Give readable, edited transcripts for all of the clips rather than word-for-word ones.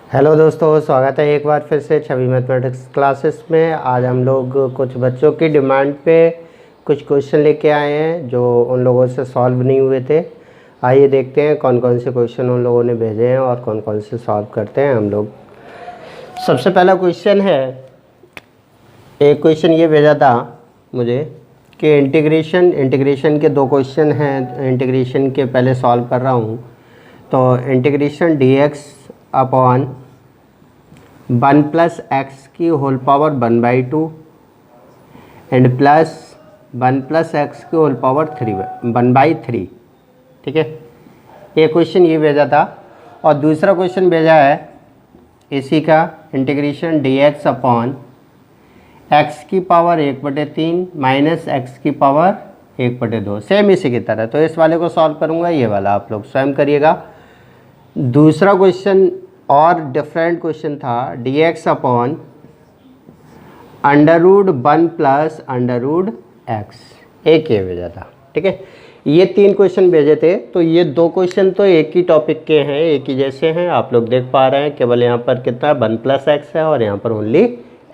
Hello दोस्तों, स्वागत है एक बार फिर से छवि मैथमेटिक्स क्लासेस में। आज हम लोग कुछ बच्चों की डिमांड पे कुछ क्वेश्चन लेके आए हैं जो उन लोगों से सॉल्व नहीं हुए थे। आइए देखते हैं कौन कौन से क्वेश्चन उन लोगों ने भेजे हैं और कौन कौन से सॉल्व करते हैं हम लोग। सबसे पहला क्वेश्चन है, एक क्वेश्चन ये भेजा था मुझे कि इंटीग्रेशन के दो क्वेश्चन हैं। इंटीग्रेशन के पहले सॉल्व कर रहा हूँ। तो integration dx upon 1 plus x की whole power 1/2 and plus 1 plus x की होल पावर 1/3। ठीक है, ये क्वेश्चन ये भेजा था। और दूसरा क्वेश्चन भेजा है इसी का, इंटीग्रेशन dx अपॉन एक्स की पावर 1/3 माइनस एक्स की पावर 1/2, सेम इसी की तरह। तो इस वाले को सॉल्व करूँगा, ये वाला आप लोग स्वयं करिएगा। दूसरा क्वेश्चन और डिफरेंट क्वेश्चन था, dx अपॉन √1 प्लस √x, एक ये भेजा था। ठीक है, ये 3 क्वेश्चन भेजे थे। तो ये 2 क्वेश्चन तो एक ही टॉपिक के हैं, एक ही जैसे हैं, आप लोग देख पा रहे हैं। केवल यहाँ पर कितना 1 प्लस एक्स है और यहाँ पर ओनली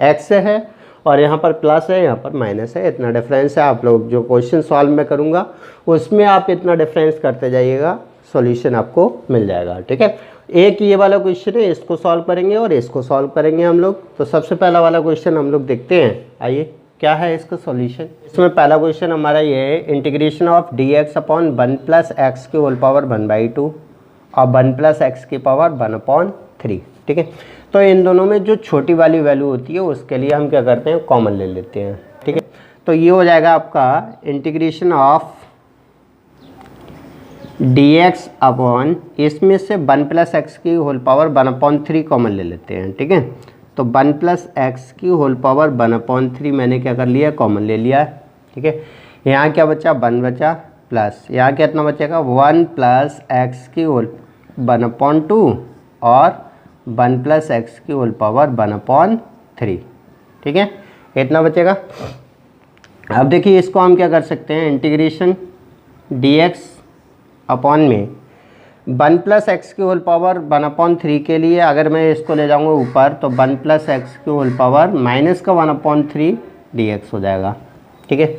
x है, और यहाँ पर प्लस है, यहाँ पर माइनस है, इतना डिफरेंस है। आप लोग जो क्वेश्चन सॉल्व मैं करूँगा उसमें आप इतना डिफरेंस करते जाइएगा, सॉल्यूशन आपको मिल जाएगा। ठीक है, एक ये वाला क्वेश्चन है, इसको सॉल्व करेंगे और इसको सॉल्व करेंगे हम लोग। तो सबसे पहला वाला क्वेश्चन हम लोग देखते हैं, आइए क्या है इसका सॉल्यूशन। इसमें पहला क्वेश्चन हमारा ये है, integration of dx upon 1 plus x की होल पावर 1/2 और 1 प्लस एक्स की पावर 1/3। ठीक है, तो इन दोनों में जो छोटी वाली वैल्यू होती है उसके लिए हम क्या करते हैं, कॉमन ले लेते हैं। ठीक है, तो ये हो जाएगा आपका इंटीग्रेशन ऑफ dx अपॉन, इसमें से 1 प्लस एक्स की होल पावर 1/3 कॉमन ले लेते हैं। ठीक है, तो 1 प्लस एक्स की होल पावर 1/3 मैंने क्या कर लिया, कॉमन ले लिया। ठीक है, यहाँ क्या बचा, 1 बचा, प्लस यहाँ कितना बचेगा, 1 प्लस एक्स की होल 1/2 और 1 प्लस एक्स की होल पावर 1/3। ठीक है, इतना बचेगा। अब देखिए इसको हम क्या कर सकते हैं, इंटीग्रेशन dx अपॉन में 1 प्लस एक्स की होल पावर 1/3 के लिए अगर मैं इसको ले जाऊंगा ऊपर, तो 1 प्लस एक्स की होल पावर माइनस का 1/3 dx हो जाएगा। ठीक है,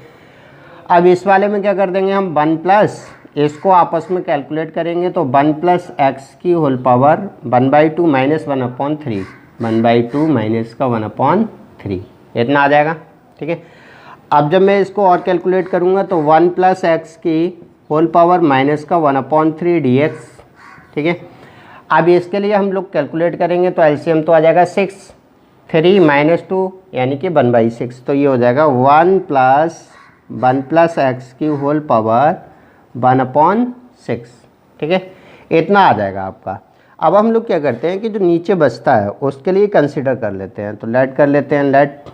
अब इस वाले में क्या कर देंगे हम, 1 प्लस, इसको आपस में कैलकुलेट करेंगे तो 1 प्लस एक्स की होल पावर 1/2 माइनस 1/3, 1/2 माइनस का 1/3, इतना आ जाएगा। ठीक है, अब जब मैं इसको और कैलकुलेट करूँगा तो 1 प्लस एक्स की होल पावर माइनस का 1/3 dx। ठीक है, अब इसके लिए हम लोग कैलकुलेट करेंगे तो एलसीएम तो आ जाएगा 6, 3 माइनस 2 यानी कि 1/6। तो ये हो जाएगा 1 प्लस एक्स की होल पावर 1/6। ठीक है, इतना आ जाएगा आपका। अब हम लोग क्या करते हैं कि जो नीचे बचता है उसके लिए कंसिडर कर लेते हैं। तो लेट कर लेते हैं, लेट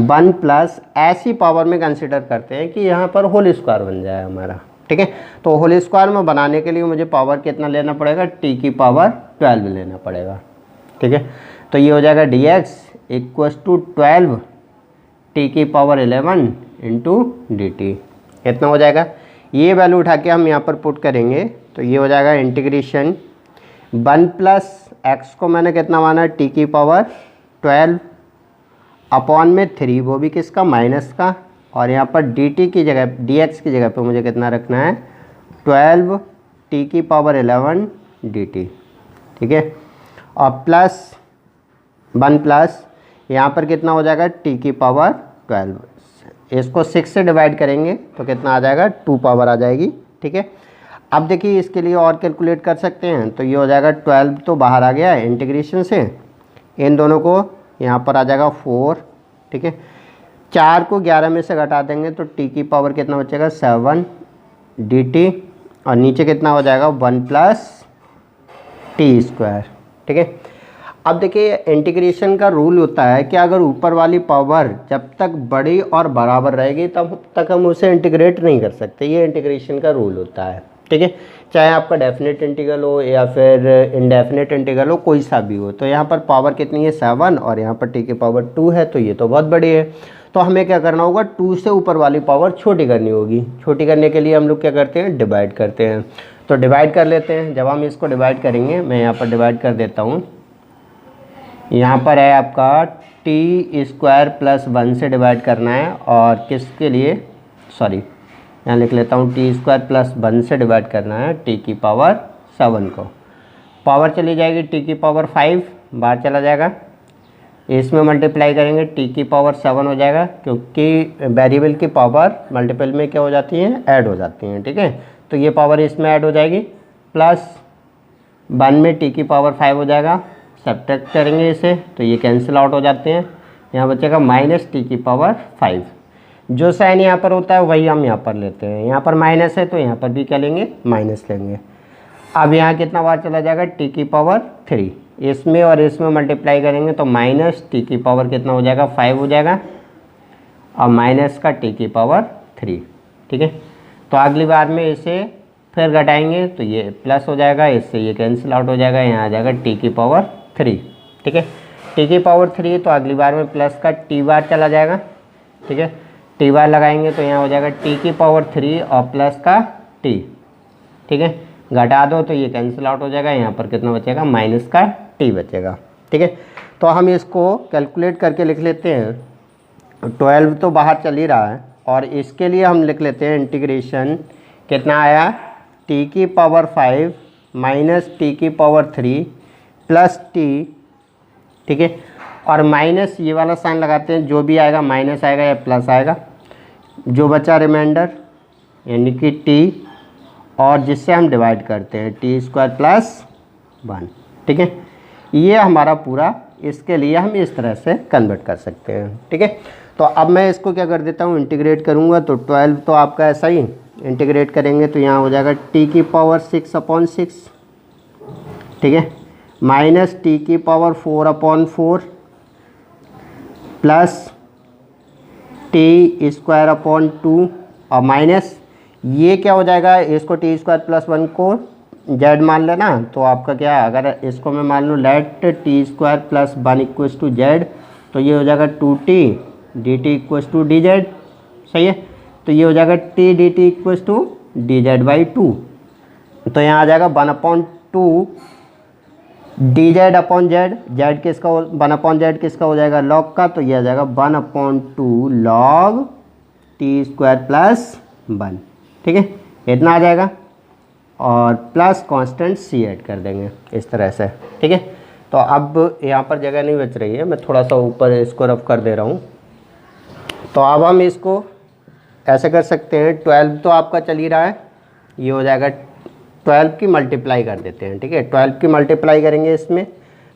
1 प्लस ऐसी पावर में कंसिडर करते हैं कि यहाँ पर होल स्क्वायर बन जाए हमारा। ठीक है, तो होल स्क्वायर में बनाने के लिए मुझे पावर कितना लेना पड़ेगा, t की पावर 12 लेना पड़ेगा। ठीक है, तो ये हो जाएगा dx इक्वस टू 12 t की पावर 11 इंटू dt, इतना हो जाएगा। ये वैल्यू उठा के हम यहाँ पर पुट करेंगे तो ये हो जाएगा इंटीग्रेशन 1 प्लस एक्स को मैंने कितना माना, t की पावर 12 अपॉन में 3, वो भी किसका, माइनस का, और यहाँ पर dt की जगह, dx की जगह पे मुझे कितना रखना है, 12 t की पावर 11 dt। ठीक है, और प्लस 1 प्लस यहाँ पर कितना हो जाएगा, t की पावर 12, इसको 6 से डिवाइड करेंगे तो कितना आ जाएगा, 2 पावर आ जाएगी। ठीक है, अब देखिए इसके लिए और कैलकुलेट कर सकते हैं। तो ये हो जाएगा 12 तो बाहर आ गया है इंटीग्रेशन से, इन दोनों को यहाँ पर आ जाएगा 4। ठीक है, 4 को 11 में से घटा देंगे तो t की पावर कितना बचेगा, 7 dt, और नीचे कितना हो जाएगा, 1 प्लस टी स्क्वायर। ठीक है, अब देखिए इंटीग्रेशन का रूल होता है कि अगर ऊपर वाली पावर जब तक बड़ी और बराबर रहेगी तब तक हम उसे इंटीग्रेट नहीं कर सकते, ये इंटीग्रेशन का रूल होता है। ठीक है, चाहे आपका डेफिनेट इंटीग्रल हो या फिर इनडेफिनेट इंटीग्रल हो, कोई सा भी हो। तो यहाँ पर पावर कितनी है, 7, और यहाँ पर t की पावर 2 है, तो ये तो बहुत बड़ी है। तो हमें क्या करना होगा, 2 से ऊपर वाली पावर छोटी करनी होगी। छोटी करने के लिए हम लोग क्या करते हैं, डिवाइड करते हैं। तो डिवाइड कर लेते हैं। जब हम इसको डिवाइड करेंगे, मैं यहाँ पर डिवाइड कर देता हूँ, यहाँ पर है आपका टी स्क्वायर प्लस 1 से डिवाइड करना है, और किसके लिए, सॉरी यहाँ लिख लेता हूँ, टी स्क्वायर प्लस 1 से डिवाइड करना है टी की पावर 7 को। पावर चली जाएगी टी की पावर 5 बाहर चला जाएगा, इसमें मल्टीप्लाई करेंगे टी की पावर 7 हो जाएगा, क्योंकि वेरिएबल की पावर मल्टीपल में क्या हो जाती हैं, ऐड हो जाती हैं। ठीक है, तो ये पावर इसमें ऐड हो जाएगी, प्लस 1 में टी की पावर 5 हो जाएगा, सब्ट्रैक्ट करेंगे इसे तो ये कैंसिल आउट हो जाते हैं, यहाँ बचेगा माइनस टी की पावर 5। जो साइन यहाँ पर होता है वही हम यहाँ पर लेते हैं, यहाँ पर माइनस है तो यहाँ पर भी क्या लेंगे, माइनस लेंगे। अब यहाँ कितना बार चला जाएगा, टी की पावर 3, इसमें और इसमें मल्टीप्लाई करेंगे तो माइनस टी की पावर कितना हो जाएगा, 5 हो जाएगा, और माइनस का टी की पावर 3। ठीक है, तो अगली बार में इसे फिर घटाएंगे तो ये प्लस हो जाएगा, इससे ये कैंसिल आउट हो जाएगा, यहाँ आ जाएगा टी की पावर 3। ठीक है, टी की पावर 3, तो अगली बार में प्लस का टी बार चला जाएगा। ठीक है, टी बार लगाएंगे तो यहाँ हो जाएगा टी की पावर 3 और प्लस का टी। ठीक है, घटा दो तो ये कैंसिल आउट हो जाएगा, यहाँ पर कितना बचेगा, माइनस का टी बचेगा। ठीक है, तो हम इसको कैलकुलेट करके लिख लेते हैं। 12 तो बाहर चल ही रहा है, और इसके लिए हम लिख लेते हैं इंटीग्रेशन, कितना आया, टी की पावर 5 माइनस टी की पावर 3 प्लस टी। ठीक है, और माइनस ये वाला साइन लगाते हैं, जो भी आएगा माइनस आएगा या प्लस आएगा, जो बचा रिमाइंडर यानी कि टी, और जिससे हम डिवाइड करते हैं टी स्क्वायर प्लस 1। ठीक है, ये हमारा पूरा, इसके लिए हम इस तरह से कन्वर्ट कर सकते हैं। ठीक है, तो अब मैं इसको क्या कर देता हूँ, इंटीग्रेट करूँगा, तो 12 तो आपका ऐसा ही इंटीग्रेट करेंगे तो यहाँ हो जाएगा टी की पावर 6/6। ठीक है, माइनस टी की power 4/4 plus T square upon 2, और माइनस ये क्या हो जाएगा, इसको टी स्क्वायर प्लस 1 को जेड मान लेना, तो आपका क्या, अगर इसको मैं मान लूँ let T square plus 1 equals to Z, तो ये हो जाएगा 2t dt equals to D Z. सही है, तो ये हो जाएगा t dt equals to D Z by 2। तो यहाँ आ जाएगा 1/2 D Z upon Z, Z किसका, 1/z किसका हो जाएगा, लॉग का, तो ये आ जाएगा 1/2 लॉग टी स्क्वायर प्लस 1। ठीक है, इतना आ जाएगा, और प्लस कांस्टेंट सी ऐड कर देंगे इस तरह से। ठीक है, तो अब यहाँ पर जगह नहीं बच रही है, मैं थोड़ा सा ऊपर इसको रफ कर दे रहा हूँ। तो अब हम इसको ऐसे कर सकते हैं, 12 तो आपका चल ही रहा है, ये हो जाएगा 12 की मल्टीप्लाई कर देते हैं। ठीक है, 12 की मल्टीप्लाई करेंगे इसमें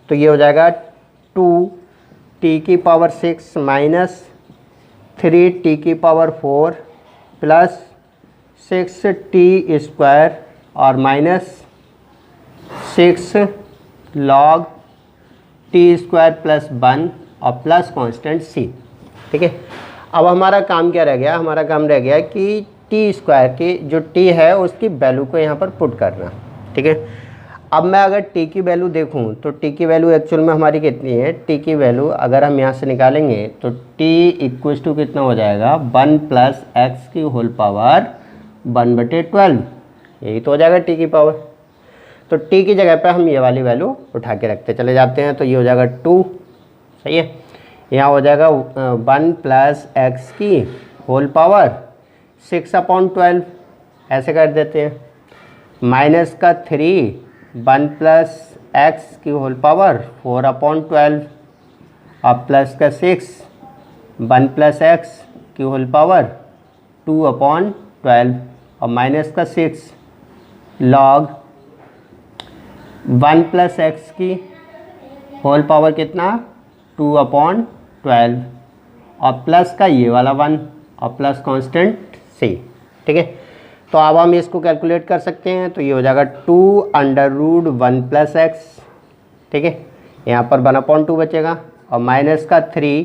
तो ये हो जाएगा 2t की पावर 6 माइनस 3t की पावर 4 प्लस 6t स्क्वायर और minus 6 log T square plus 1 और प्लस कांस्टेंट सी। ठीक है, अब हमारा काम क्या रह गया, हमारा काम रह गया कि टी स्क्वायर की जो टी है उसकी वैल्यू को यहाँ पर पुट करना। ठीक है, अब मैं अगर टी की वैल्यू देखूँ तो टी की वैल्यू एक्चुअल में हमारी कितनी है, टी की वैल्यू अगर हम यहाँ से निकालेंगे तो टी इक्वल्स टू कितना हो जाएगा, 1 प्लस एक्स की होल पावर 1/12, यही तो हो जाएगा टी की पावर। तो टी की जगह पे हम ये वाली वैल्यू उठा के रखते चले जाते हैं, तो ये हो जाएगा 2। सही है, यहाँ हो जाएगा 1 प्लस एक्स की होल पावर 6/12, ऐसे कर देते हैं, माइनस का 3 1 प्लस एक्स की होल पावर 4/12 और प्लस का 6 1 प्लस एक्स की होल पावर 2/12 और माइनस का 6 लॉग 1 प्लस एक्स की होल पावर कितना 2/12 और प्लस का ये वाला 1 और प्लस कांस्टेंट सी। ठीक है, तो अब हम इसको कैलकुलेट कर सकते हैं, तो ये हो जाएगा 2√1 प्लस एक्स। ठीक है, यहाँ पर 1/2 बचेगा और माइनस का 3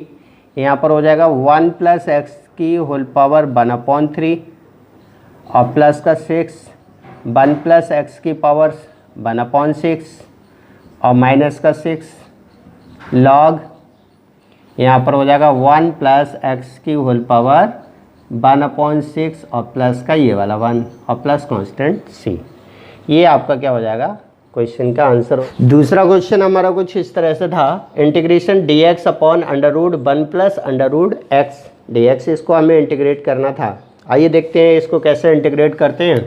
यहाँ पर हो जाएगा 1 प्लस एक्स की होल पावर 1/3 और प्लस का 6 1 प्लस एक्स की पावर 1/6 और माइनस का 6 लॉग यहाँ पर हो जाएगा 1 प्लस एक्स की होल पावर 1/6 और प्लस का ये वाला 1 और प्लस कांस्टेंट सी। ये आपका क्या हो जाएगा, क्वेश्चन का आंसर हो। दूसरा क्वेश्चन हमारा कुछ इस तरह से था, integration D X upon under root 1 plus under root X D X, इसको हमें इंटीग्रेट करना था। आइए देखते हैं इसको कैसे इंटीग्रेट करते हैं।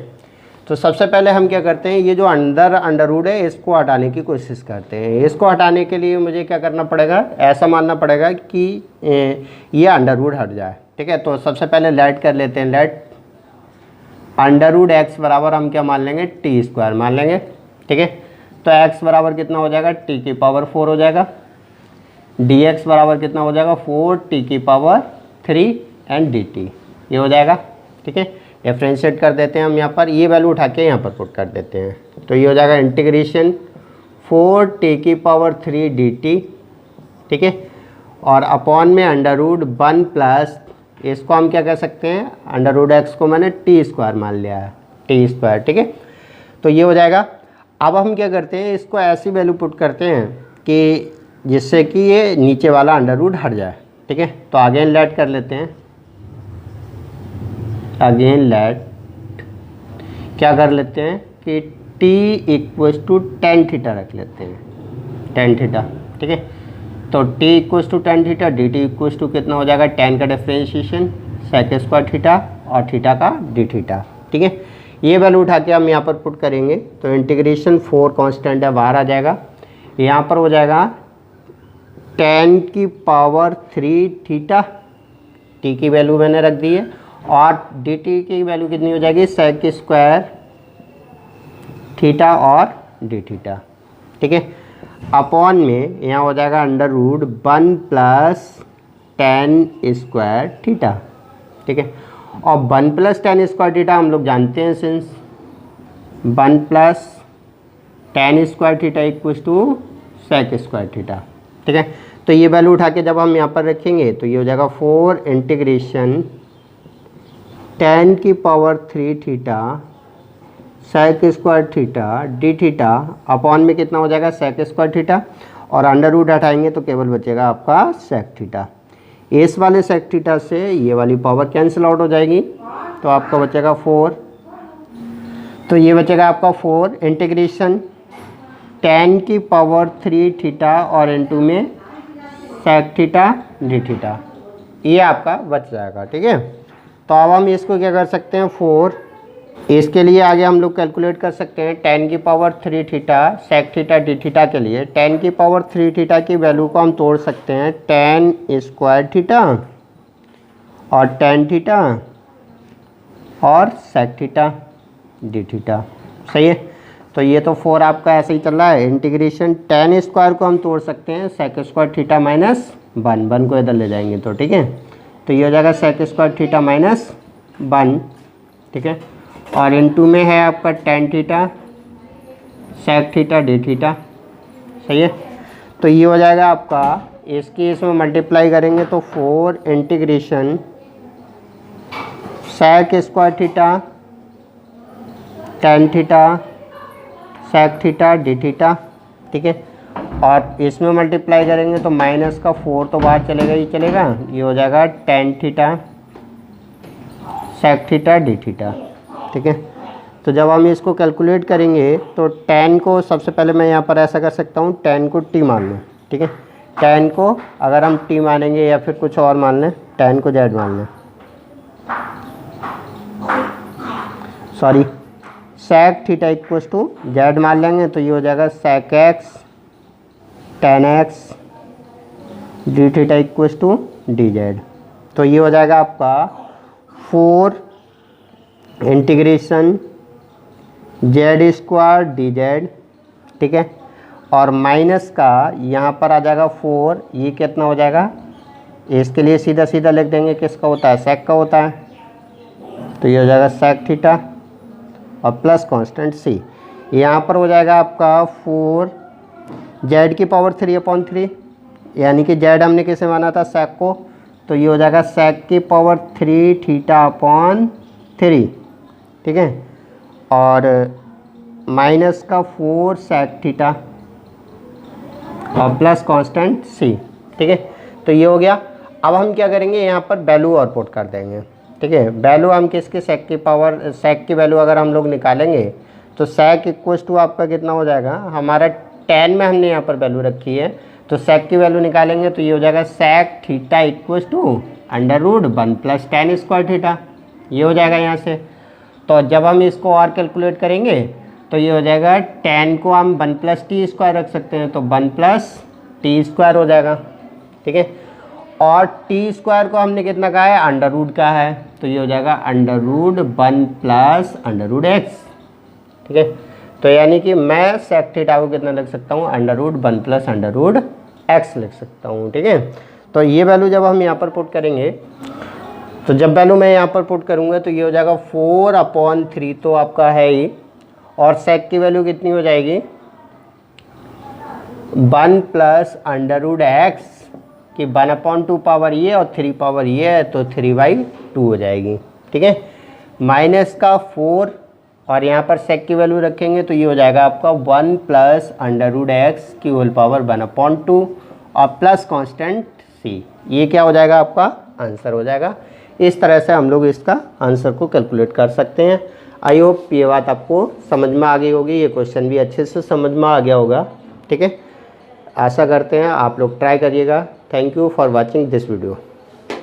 तो सबसे पहले हम क्या करते हैं, ये जो अंडर रूट है इसको हटाने की कोशिश करते हैं। इसको हटाने के लिए मुझे क्या करना पड़ेगा, ऐसा मानना पड़ेगा कि ये अंडर रूट हट जाए। ठीक है, तो सबसे पहले लेट कर लेते हैं, लेट अंडर रूट एक्स बराबर हम क्या मान लेंगे, टी स्क्वायर मान लेंगे। ठीक है, तो एक्स बराबर कितना हो जाएगा, टी की पावर 4 हो जाएगा। डी एक्स बराबर कितना हो जाएगा, 4 टी की पावर 3 एंड डी टी, ये हो जाएगा। ठीक है, डिफ्रेंशिएट कर देते हैं हम यहाँ पर, ये वैल्यू उठा के यहाँ पर पुट कर देते हैं। तो ये हो जाएगा इंटीग्रेशन 4 टी की पावर 3 डी टी। ठीक है, और अपॉन में अंडर रूट 1 प्लस, इसको हम क्या कह सकते हैं, अंडर रूट एक्स को मैंने टी स्क्वायर मान लिया है, टी स्क्वायर। ठीक है, तो ये हो जाएगा। अब हम क्या करते हैं, इसको ऐसी वैल्यू पुट करते हैं कि जिससे कि ये नीचे वाला अंडर रूट हट जाए। ठीक है, तो अगेन लेट कर लेते हैं, अगेन लेट क्या कर लेते हैं कि t equals to tan theta रख लेते हैं, टेन थीटा। ठीक है, तो t equals to tan theta, D T equals to कितना हो जाएगा, टेन का डिफ्रेंशिएशन सेक स्क्वायर थीटा और थीटा का डी थीटा। ठीक है, ये वैल्यू उठा के हम यहाँ पर पुट करेंगे तो इंटीग्रेशन 4 कांस्टेंट है, बाहर आ जाएगा। यहाँ पर हो जाएगा 10 की पावर 3 थीटा, टी की वैल्यू मैंने रख दी है, और डी टी की वैल्यू कितनी हो जाएगी, सेक स्क्वायर थीटा और डी थीटा। ठीक है, अपॉन में यहाँ हो जाएगा under root 1 plus 10 square theta. ठीक है, और 1 प्लस 10 स्क्वायर थीटा हम लोग जानते हैं, since 1 plus 10 square theta equals to sec square theta. ठीक है, तो ये वैल्यू उठा के जब हम यहाँ पर रखेंगे तो ये हो जाएगा 4 इंटीग्रेशन 10 की power 3 theta sec square theta D theta, upon में कितना हो जाएगा, सेक स्क्वायर थीटा, और अंडर रूट हटाएंगे तो केवल बचेगा आपका सेक थीटा। इस वाले सेक थीटा से ये वाली पावर कैंसिल आउट हो जाएगी, तो आपका बचेगा 4। तो ये बचेगा आपका 4 इंटीग्रेशन 10 की पावर 3 थीटा और इनटू में सेक थीटा डी थीटा, ये आपका बच जाएगा। ठीक है, तो अब हम इसको क्या कर सकते हैं, 4, इसके लिए आगे हम लोग कैलकुलेट कर सकते हैं 10 की power 3 theta sec theta D theta के लिए 10 की पावर 3 थीटा की वैल्यू को हम तोड़ सकते हैं 10 स्क्वायर थीटा और 10 थीटा और सेक थीटा डी थीटा। सही है, तो ये तो 4 आपका ऐसे ही चल रहा है। इंटीग्रेशन 10 स्क्वायर को हम तोड़ सकते हैं सेक स्क्वायर थीटा माइनस 1 को इधर ले जाएंगे तो। ठीक है, तो ये हो जाएगा सेक स्क्वायर थीटा माइनस 1। ठीक है, और इनटू में है आपका 10 theta sec theta D theta. सही है, तो ये हो जाएगा आपका, इसकी इसमें मल्टीप्लाई करेंगे तो 4 integration sec square theta 10 theta sec theta D theta. ठीक है, और इसमें मल्टीप्लाई करेंगे तो माइनस का 4 तो बाहर चलेगा ही चलेगा, ये हो जाएगा 10 theta sec theta D theta. ठीक है, तो जब हम इसको कैलकुलेट करेंगे तो 10 को सबसे पहले मैं यहाँ पर ऐसा कर सकता हूँ, 10 को टी मान लें। ठीक है, 10 को अगर हम टी मानेंगे या फिर कुछ और मान लें, 10 को जेड मान लें, sorry sec theta equals to z मान लेंगे तो ये हो जाएगा sec x 10x d theta equals to D z. तो ये हो जाएगा आपका 4 integration z square d z. ठीक है, और माइनस का यहाँ पर आ जाएगा 4, ये कितना हो जाएगा, इसके लिए सीधा सीधा लिख देंगे, किसका होता है, सेक का होता है, तो ये हो जाएगा सेक थीटा और प्लस कांस्टेंट सी। यहाँ पर हो जाएगा आपका 4 जेड की पावर 3/3, यानी कि जेड हमने किसे माना था, सेक को, तो ये हो जाएगा सेक की पावर 3 थीटा/3। ठीक है, और माइनस का 4 सेक थीटा और प्लस कांस्टेंट सी। ठीक है, तो ये हो गया। अब हम क्या करेंगे, यहाँ पर वैल्यू और पुट कर देंगे। ठीक है, वैल्यू हम किसके सेक की पावर, सेक की वैल्यू अगर हम लोग निकालेंगे तो sec इक्वल टू आपका कितना हो जाएगा, हमारा tan में हमने यहाँ पर वैल्यू रखी है, तो sec की वैल्यू निकालेंगे तो ये हो जाएगा sec theta equal to under root 1 plus tan square theta, ये हो जाएगा यहाँ से। तो जब हम इसको और कैलकुलेट करेंगे तो ये हो जाएगा tan को हम 1 प्लस टी स्क्वायर रख सकते हैं, तो 1 प्लस टी स्क्वायर हो जाएगा, ठीक है। और टी स्क्वायर को हमने कितना कहा है, अंडर रूट का है, तो ये हो जाएगा under root 1 plus under root x, ठीक है। तो यानी कि मैं सेक थीटा को कितना लिख सकता हूँ, under root 1 plus under root x लिख सकता हूँ, ठीक है। तो ये वैल्यू जब हम यहाँ पर पुट करेंगे, तो जब वैल्यू मैं यहाँ पर पुट करूँगा तो ये हो जाएगा 4/3 तो आपका है ही, और सेक की वैल्यू कितनी हो जाएगी 1 प्लस अंडर रूट एक्स कि 1/2 पावर ये और 3 पावर ये है, तो 3/2 हो जाएगी, ठीक है। माइनस का 4 और यहाँ पर सेक की वैल्यू रखेंगे तो ये हो जाएगा आपका 1 प्लस अंडर रूट एक्स की होल पावर 1/2 और प्लस कांस्टेंट सी, ये क्या हो जाएगा आपका आंसर हो जाएगा। इस तरह से हम लोग इसका आंसर को कैलकुलेट कर सकते हैं। आई होप ये बात आपको समझ में आ गई होगी, ये क्वेश्चन भी अच्छे से समझ में आ गया होगा, ठीक है। आशा करते हैं आप लोग ट्राई करिएगा। Thank you for watching this video.